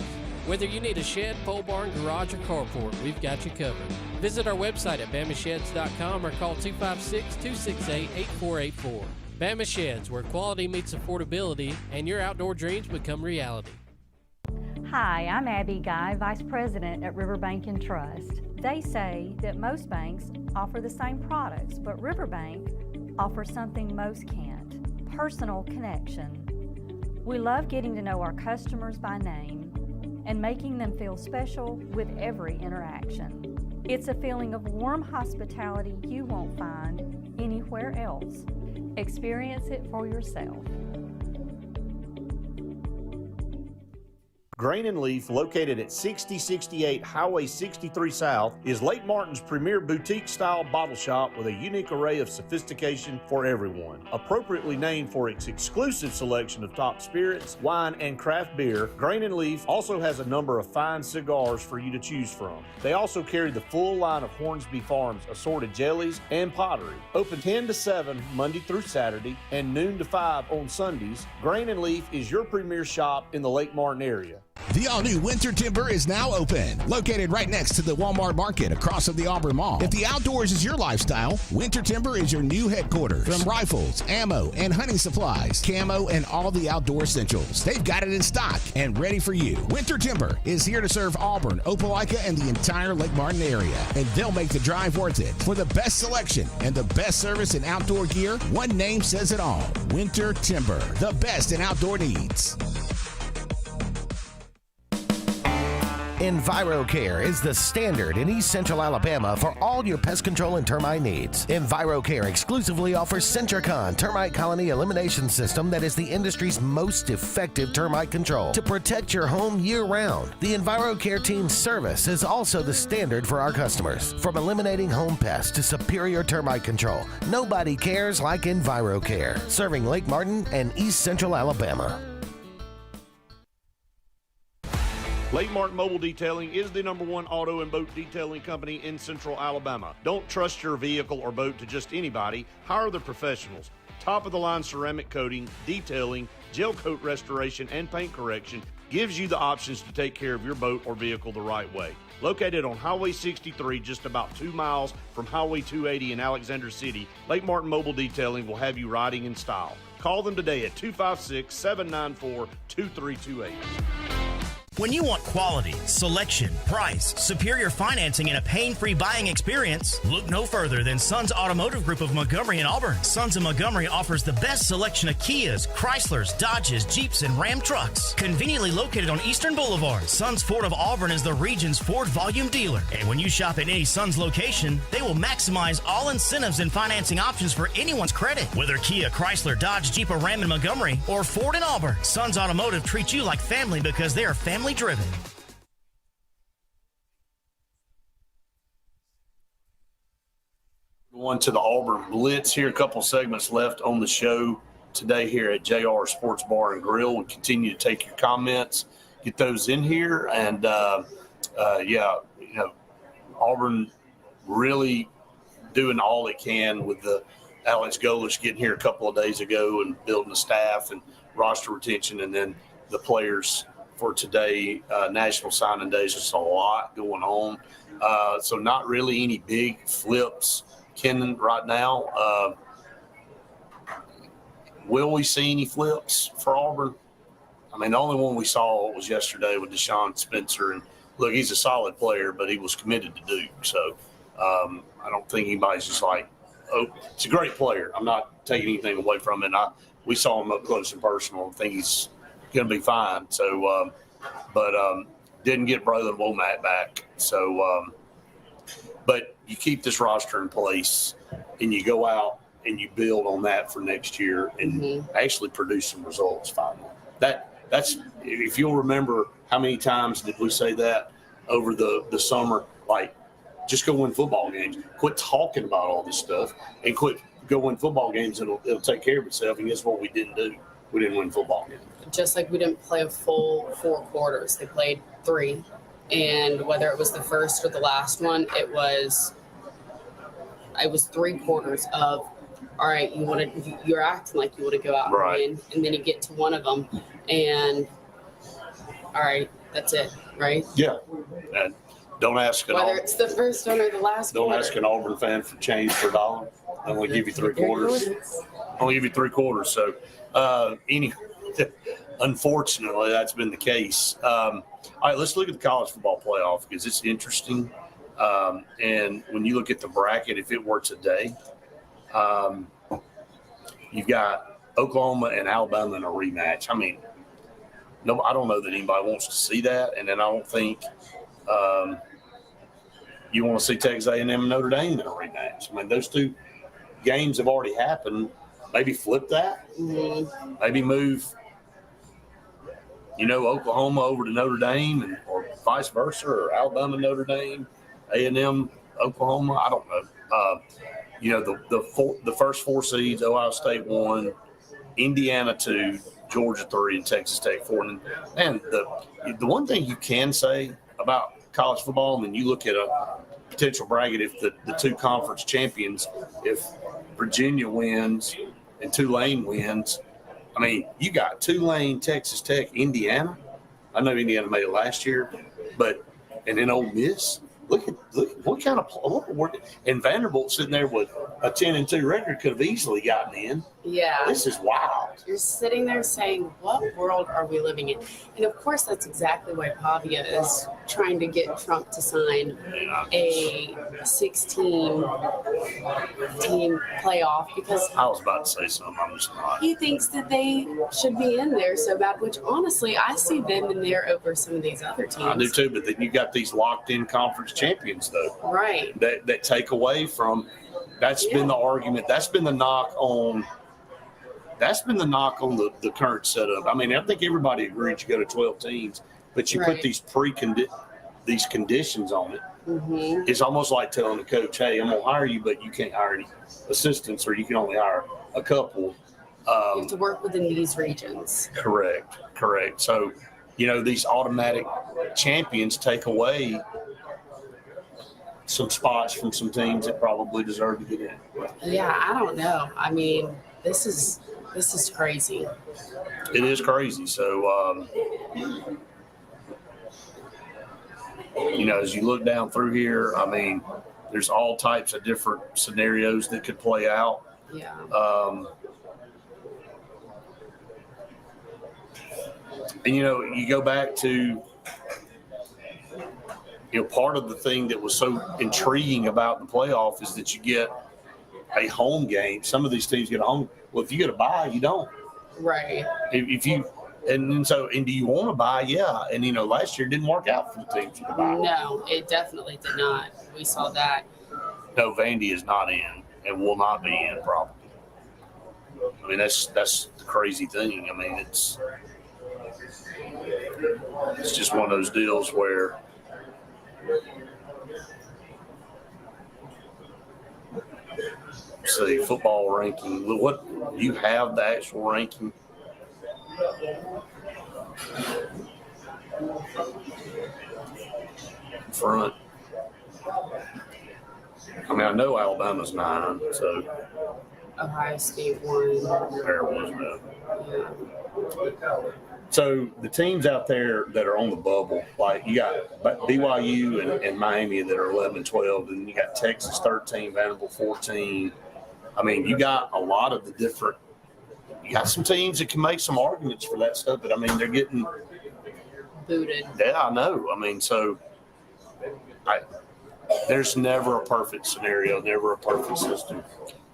Whether you need a shed, pole barn, garage, or carport, we've got you covered. Visit our website at bamasheds.com or call 256-268-8484. Bama Sheds, where quality meets affordability and your outdoor dreams become reality. Hi, I'm Abby Guy, Vice President at Riverbank and Trust. They say that most banks offer the same products, but Riverbank offers something most can't: personal connection. We love getting to know our customers by name and making them feel special with every interaction. It's a feeling of warm hospitality you won't find anywhere else. Experience it for yourself. Grain and Leaf, located at 6068 Highway 63 South, is Lake Martin's premier boutique-style bottle shop with a unique array of sophistication for everyone. Appropriately named for its exclusive selection of top spirits, wine, and craft beer, Grain and Leaf also has a number of fine cigars for you to choose from. They also carry the full line of Hornsby Farms assorted jellies and pottery. Open 10 to 7 Monday through Saturday and noon to 5 on Sundays, Grain and Leaf is your premier shop in the Lake Martin area. The all-new Winter Timber is now open, located right next to the Walmart Market across from the Auburn Mall. If the outdoors is your lifestyle, Winter Timber is your new headquarters. From rifles, ammo, and hunting supplies, camo, and all the outdoor essentials, they've got it in stock and ready for you. Winter Timber is here to serve Auburn, Opelika, and the entire Lake Martin area, and they'll make the drive worth it. For the best selection and the best service in outdoor gear, one name says it all: Winter Timber, the best in outdoor needs. EnviroCare is the standard in East Central Alabama for all your pest control and termite needs. EnviroCare exclusively offers Centricon termite colony elimination system that is the industry's most effective termite control to protect your home year-round. The EnviroCare team's service is also the standard for our customers. From eliminating home pests to superior termite control, nobody cares like EnviroCare, serving Lake Martin and East Central Alabama. Lake Martin Mobile Detailing is the #1 auto and boat detailing company in Central Alabama. Don't trust your vehicle or boat to just anybody. Hire the professionals. Top-of-the-line ceramic coating, detailing, gel coat restoration, and paint correction gives you the options to take care of your boat or vehicle the right way. Located on Highway 63, just about 2 miles from Highway 280 in Alexander City, Lake Martin Mobile Detailing will have you riding in style. Call them today at 256-794-2328. When you want quality, selection, price, superior financing, and a pain-free buying experience, look no further than Sons Automotive Group of Montgomery and Auburn. Sons of Montgomery offers the best selection of Kias, Chryslers, Dodges, Jeeps, and Ram trucks. Conveniently located on Eastern Boulevard, Sons Ford of Auburn is the region's Ford volume dealer. And when you shop at any Sons location, they will maximize all incentives and financing options for anyone's credit. Whether Kia, Chrysler, Dodge, Jeep, or Ram in Montgomery, or Ford in Auburn, Sons Automotive treats you like family because they are family driven. Going to the Auburn Blitz here, a couple segments left on the show today here at JR Sports Bar and Grill. We'll continue to take your comments, get those in here, and Auburn really doing all it can with the Alex Golish getting here a couple of days ago and building the staff and roster retention, and then the players for today, National Signing Days. Just a lot going on. So not really any big flips, Kenan, right now. Will we see any flips for Auburn? I mean, the only one we saw was yesterday with Deshaun Spencer. And look, he's a solid player, but he was committed to Duke. So I don't think anybody's just like, oh, it's a great player. I'm not taking anything away from it. We saw him up close and personal. I think he's going to be fine. So, but didn't get Braylon Womack back. So, but you keep this roster in place and you go out and you build on that for next year and actually produce some results finally. That's if you'll remember, how many times did we say that over the summer? Like, just go win football games. Quit talking about all this stuff and go win football games. It'll take care of itself. And guess what we didn't do? We didn't win football games. Just like we didn't play a full 4 quarters. They played 3. And whether it was the first or the last one, it was 3 quarters of, all right, you're acting like you want to go out and win. And then you get to one of them and, all right, that's it, right? Yeah. And don't ask whether it's the first one or the last one. Don't ask an Auburn fan for change for a dollar. I only give you 3 quarters. Only give you 3 quarters. So, unfortunately, that's been the case. All right, let's look at the college football playoff because it's interesting. And when you look at the bracket, if it were today, you've got Oklahoma and Alabama in a rematch. I mean, no, I don't know that anybody wants to see that. And then I don't think you want to see Texas A&M and Notre Dame in a rematch. I mean, those 2 games have already happened. Maybe flip that. Maybe move, Oklahoma over to Notre Dame, or vice versa, or Alabama, Notre Dame, A&M, Oklahoma. I don't know. The first 4 seeds: Ohio State 1, Indiana 2, Georgia 3, and Texas Tech 4. And the one thing you can say about college football, and then you look at a potential bracket, if the 2 conference champions, if Virginia wins and Tulane wins, I mean, you got Tulane, Texas Tech, Indiana. I know Indiana made it last year, and then Ole Miss. Look what kind of and Vanderbilt sitting there with a 10-2 record could have easily gotten in. Yeah. This is wild. You're sitting there saying, what world are we living in? And of course, that's exactly why Pavia is trying to get Trump to sign a 16-team playoff, because I was about to say something. I'm just not. he thinks that they should be in there so bad, which honestly, I see them in there over some of these other teams. I do too, but then you got these locked-in conference champions, though. Right. That take away from. That's been the argument. That's been the knock on. That's been the knock on the current setup. I mean, I think everybody agreed you go to 12 teams, but you put these these conditions on it. Mm-hmm. It's almost like telling the coach, "Hey, I'm gonna hire you, but you can't hire any assistants, or you can only hire a couple." You have to work within these regions. Correct. So, these automatic champions take away some spots from some teams that probably deserve to get in. Yeah, I don't know. I mean, this is crazy. It is crazy. So, as you look down through here, I mean, there's all types of different scenarios that could play out. Yeah. And, you go back to, part of the thing that was so intriguing about the playoff is that you get a home game. Some of these teams get a home. Well, if you get a bye, you don't. Right. If you and do you want to buy? Yeah. And last year it didn't work out for the teams with the bye. No, it definitely did not. We saw that. No, Vandy is not in and will not be in probably. I mean, that's the crazy thing. I mean, it's just one of those deals where see football ranking. What you have the actual ranking? Front. I mean, I know Alabama's 9, so Ohio State 1. There was no. So the teams out there that are on the bubble, like you got BYU and Miami that are 11 and 12, and you got Texas 13, Vanderbilt 14. I mean, you got a lot of the different. You got some teams that can make some arguments for that stuff, but I mean, they're getting booted. Yeah, I know. I mean, so there's never a perfect scenario, never a perfect system.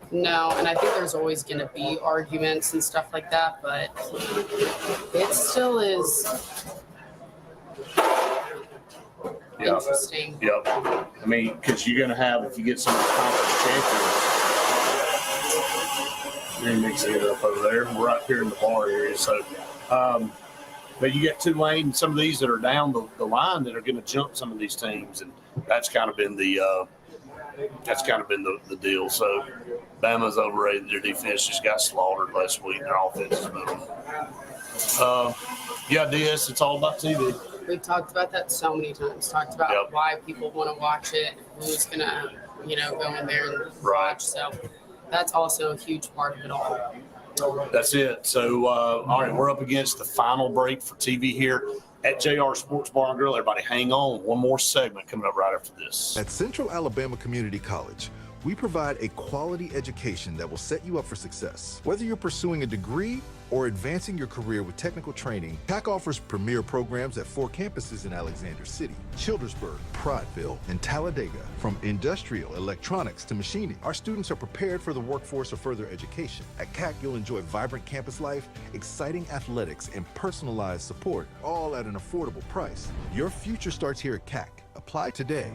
No, and I think there's always going to be arguments and stuff like that, but it still is interesting. Yep. I mean, because you're going to have, if you get some conference champions, you're mixing it up over there. We're right here in the bar area. So, but you get Tulane and some of these that are down the line that are going to jump some of these teams, and that's kind of been the deal. So, Bama's overrated. Their defense just got slaughtered last week. Their offense is moving. DS, it's all about TV. We've talked about that so many times. Talked about why people want to watch it, who's going to, go in there and watch. So that's also a huge part of it all. That's it. So, all right, we're up against the final break for TV here at JR Sports Bar and Grill. Everybody hang on. One more segment coming up right after this. At Central Alabama Community College, we provide a quality education that will set you up for success. Whether you're pursuing a degree or advancing your career with technical training, TAC offers premier programs at 4 campuses in Alexander City, Childersburg, Prattville, and Talladega. From industrial, electronics to machining, our students are prepared for the workforce or further education. At CAC, you'll enjoy vibrant campus life, exciting athletics, and personalized support, all at an affordable price. Your future starts here at CAC. Apply today.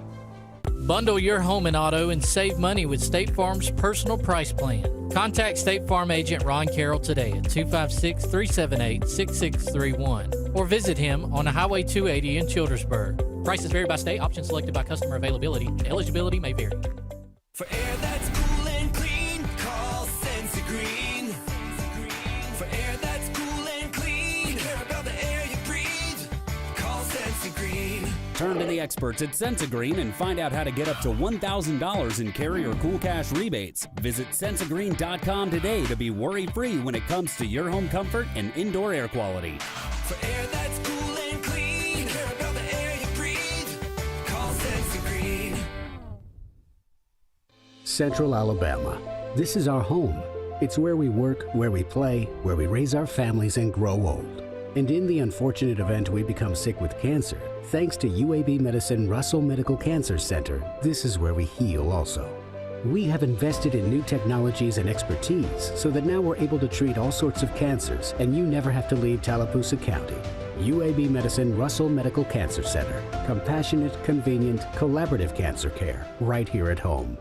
Bundle your home and auto and save money with State Farm's personal price plan. Contact State Farm agent Ron Carroll today at 256-378-6631 or visit him on Highway 280 in Childersburg. Prices vary by state. Options selected by customer availability. Eligibility may vary. For air that's cool and clean, call Sensi Green. For air that's cool and clean, care about the air you breathe, call Sensi Green. Turn to the experts at Sensigreen and find out how to get up to $1,000 in carrier cool cash rebates. Visit Sensigreen.com today to be worry-free when it comes to your home comfort and indoor air quality. For air that's cool and clean, care about the air you breathe, call Sensi Green. Central Alabama. This is our home. It's where we work, where we play, where we raise our families and grow old. And in the unfortunate event we become sick with cancer, thanks to UAB Medicine Russell Medical Cancer Center, this is where we heal also. We have invested in new technologies and expertise so that now we're able to treat all sorts of cancers and you never have to leave Tallapoosa County. UAB Medicine Russell Medical Cancer Center. Compassionate, convenient, collaborative cancer care right here at home.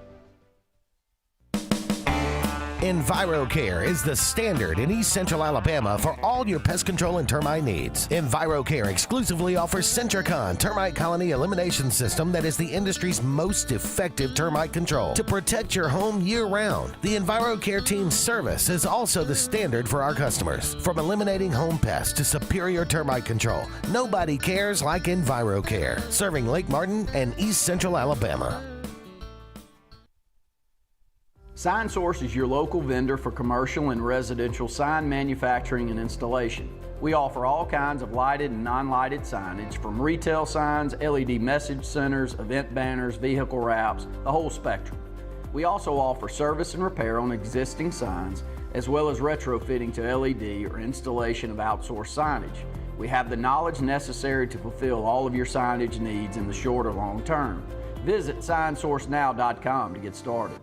EnviroCare is the standard in East Central Alabama for all your pest control and termite needs. EnviroCare exclusively offers Centricon termite colony elimination system that is the industry's most effective termite control to protect your home year-round. The EnviroCare team's service is also the standard for our customers. From eliminating home pests to superior termite control, nobody cares like EnviroCare, serving Lake Martin and East Central Alabama. Sign Source is your local vendor for commercial and residential sign manufacturing and installation. We offer all kinds of lighted and non-lighted signage, from retail signs, LED message centers, event banners, vehicle wraps, the whole spectrum. We also offer service and repair on existing signs, as well as retrofitting to LED or installation of outsourced signage. We have the knowledge necessary to fulfill all of your signage needs in the short or long term. Visit signsourcenow.com to get started.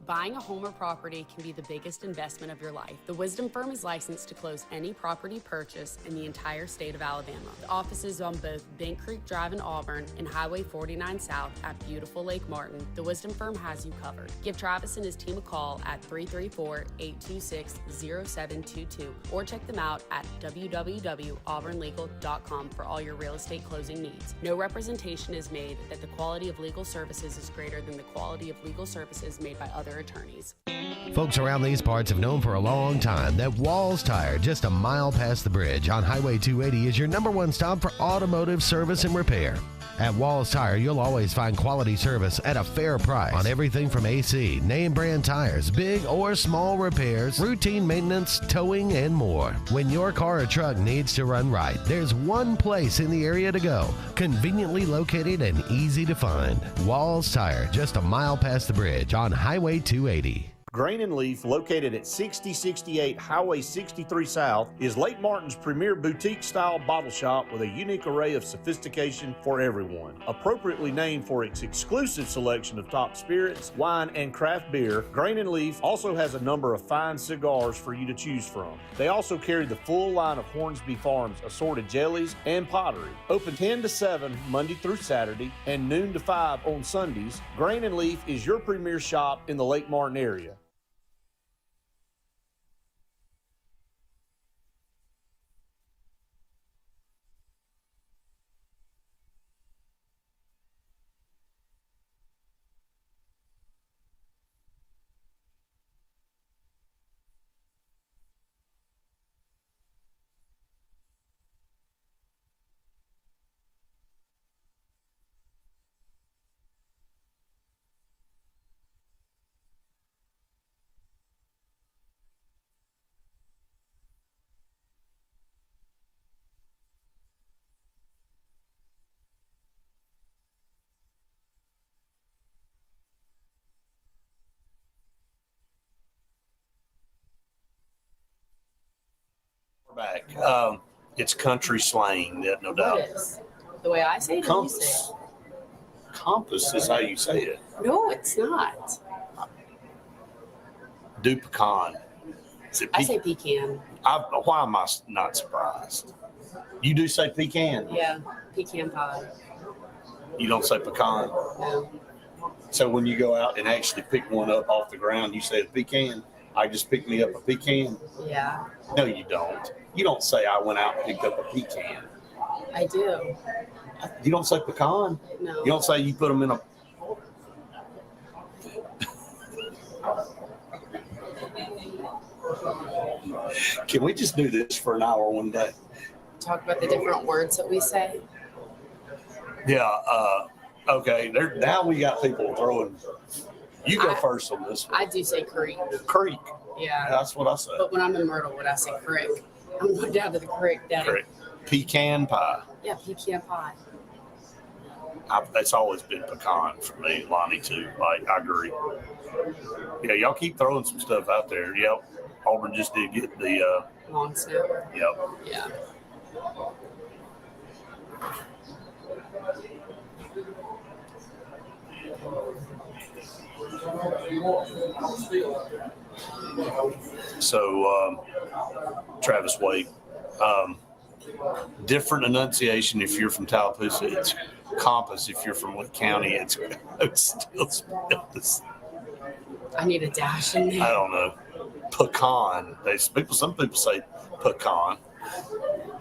Buying a home or property can be the biggest investment of your life. The Wisdom Firm is licensed to close any property purchase in the entire state of Alabama. The offices on both Bent Creek Drive in Auburn and Highway 49 South at beautiful Lake Martin. The Wisdom Firm has you covered. Give Travis and his team a call at 334-826-0722 or check them out at www.auburnlegal.com for all your real estate closing needs. No representation is made that the quality of legal services is greater than the quality of legal services made by other attorneys. Folks around these parts have known for a long time that Walls Tire, just a mile past the bridge on Highway 280, is your #1 stop for automotive service and repair. At Walls Tire, you'll always find quality service at a fair price on everything from AC, name brand tires, big or small repairs, routine maintenance, towing, and more. When your car or truck needs to run right, there's one place in the area to go, conveniently located and easy to find. Walls Tire, just a mile past the bridge on Highway 280. Grain and Leaf, located at 6068 Highway 63 South, is Lake Martin's premier boutique-style bottle shop with a unique array of sophistication for everyone. Appropriately named for its exclusive selection of top spirits, wine, and craft beer, Grain and Leaf also has a number of fine cigars for you to choose from. They also carry the full line of Hornsby Farms assorted jellies and pottery. Open 10 to 7 Monday through Saturday and noon to 5 on Sundays, Grain and Leaf is your premier shop in the Lake Martin area. Back. It's country slang, no doubt. What is? The way I say it, or you say it? Compass is how you say it. No, it's not. Do pecan. I say pecan. Why am I not surprised? You do say pecan? Yeah, pecan pie. You don't say pecan? No. So when you go out and actually pick one up off the ground, you say a pecan? I just picked me up a pecan. Yeah, No, you don't. You don't say I went out and picked up a pecan. I do. You don't say pecan. No. You don't say you put them in a. Can we just do this for an hour one day? Talk about the different words that we say. Yeah. Okay. Now we got people throwing. You go first on this one. I do say creek. Creek. Yeah. That's what I say. But when I'm in Myrtle Wood, I say creek. I'm going down to the creek, Daddy. Creek. Pecan pie. Yeah, pecan pie. That's always been pecan for me, Lonnie, too. Like, I agree. Yeah, y'all keep throwing some stuff out there. Yep. Auburn just did get the long snapper. Yep. Yeah. So, Travis Wade, different enunciation if you're from Tallapoosa. It's Compass. If you're from Lee County, it's still spelled this. I need a dash in there. I don't know. Pecan. Some people say pecan.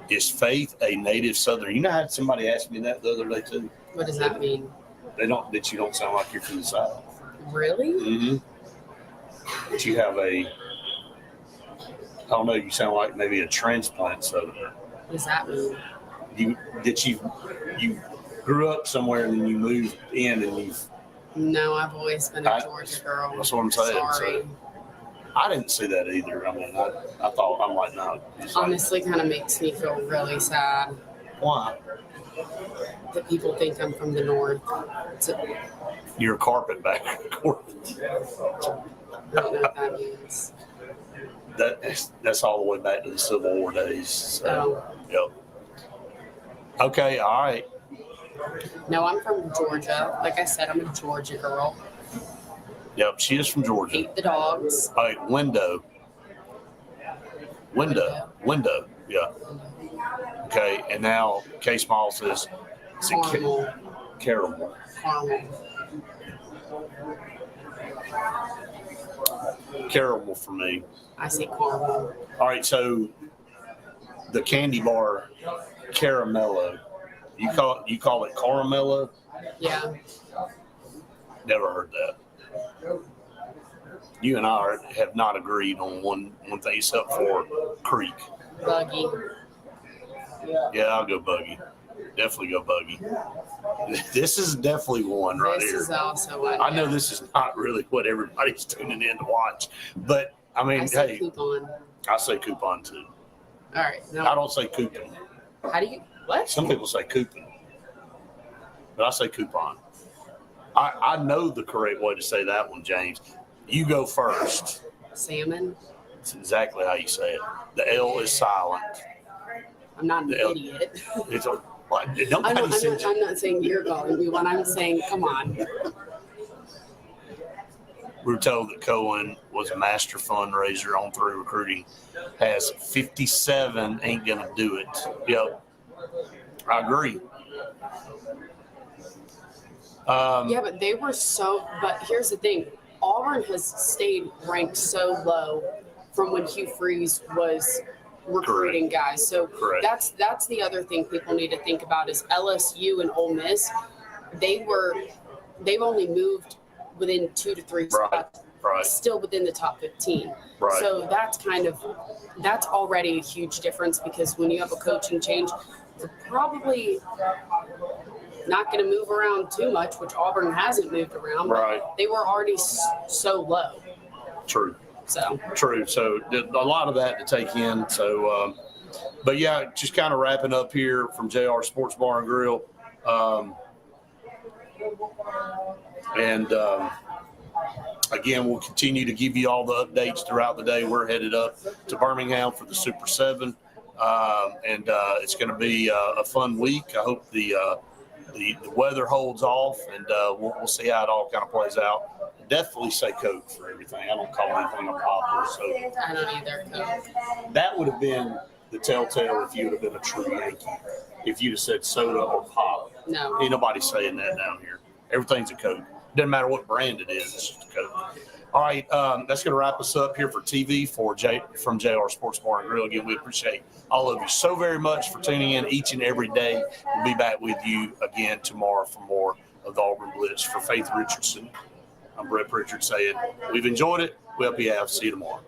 Is Faith a native Southern? You know, I had somebody ask me that the other day too. What does that mean? That you don't sound like you're from the South. Really? Mm-hmm. That you have I don't know, you sound like maybe a transplant Southern. What does that mean? You grew up somewhere and then you moved in and you've. No, I've always been a Georgia girl. That's what I'm saying. Sorry. So, I didn't see that either. I mean, I thought, I'm like, no. Honestly, kind of makes me feel really sad. Why? That people think I'm from the north. You're a carpetbagger. I don't know what that means. That's all the way back to the Civil War days. So, Yep. Okay, all right. No, I'm from Georgia. Like I said, I'm a Georgia girl. Yep, she is from Georgia. Hate the dogs. All right, window. Yeah. Okay, and now K Small says it's Caramel. Caramel. Caramel for me. I say caramel. All right, so the candy bar Caramello. You call it Caramello? Yeah. Never heard that. You and I have not agreed on one thing except for Creek. Buggy. Yeah, I'll go Buggy. Definitely go Buggy. This is definitely one right here. This is also one. I know this is not really what everybody's tuning in to watch, but I mean, I say hey, coupon. I say coupon too. All right. I don't say coupon. How do you? What? Some people say coupon, but I say coupon. I know the correct way to say that one, James. You go first. Salmon. It's exactly how you say it. The L is silent. I'm not an idiot. It's a. I'm not saying you're going to be one. I'm saying, come on. We were told that Cohen was a master fundraiser on through recruiting. Has 57, ain't going to do it. Yep. I agree. Yeah, but they were but here's the thing. Auburn has stayed ranked so low from when Hugh Freeze was recruiting guys. So that's the other thing people need to think about is LSU and Ole Miss. They've only moved within 2 to 3 spots, still within the top 15. Right. So that's already a huge difference because when you have a coaching change, you're probably not going to move around too much, which Auburn hasn't moved around. Right. They were already so low. True. So true. So a lot of that to take in. So, but yeah, just kind of wrapping up here from JR Sports Bar and Grill. Again, we'll continue to give you all the updates throughout the day. We're headed up to Birmingham for the Super 7. And it's going to be a fun week. I hope the weather holds off, and we'll see how it all kind of plays out. Definitely say Coke for everything. I don't call anything a pop or soda. I don't either. Coke. That would have been the telltale if you would have been a true Yankee. If you'd have said soda or pop. No. Ain't nobody saying that down here. Everything's a Coke. Doesn't matter what brand it is. It's just a Coke. All right, that's going to wrap us up here for TV from JR Sports Bar and Grill. Again, we appreciate all of you so very much for tuning in each and every day. We'll be back with you again tomorrow for more of the Auburn Blitz. For Faith Richardson, I'm Brett Pritchard saying we've enjoyed it. We hope you have. See you tomorrow.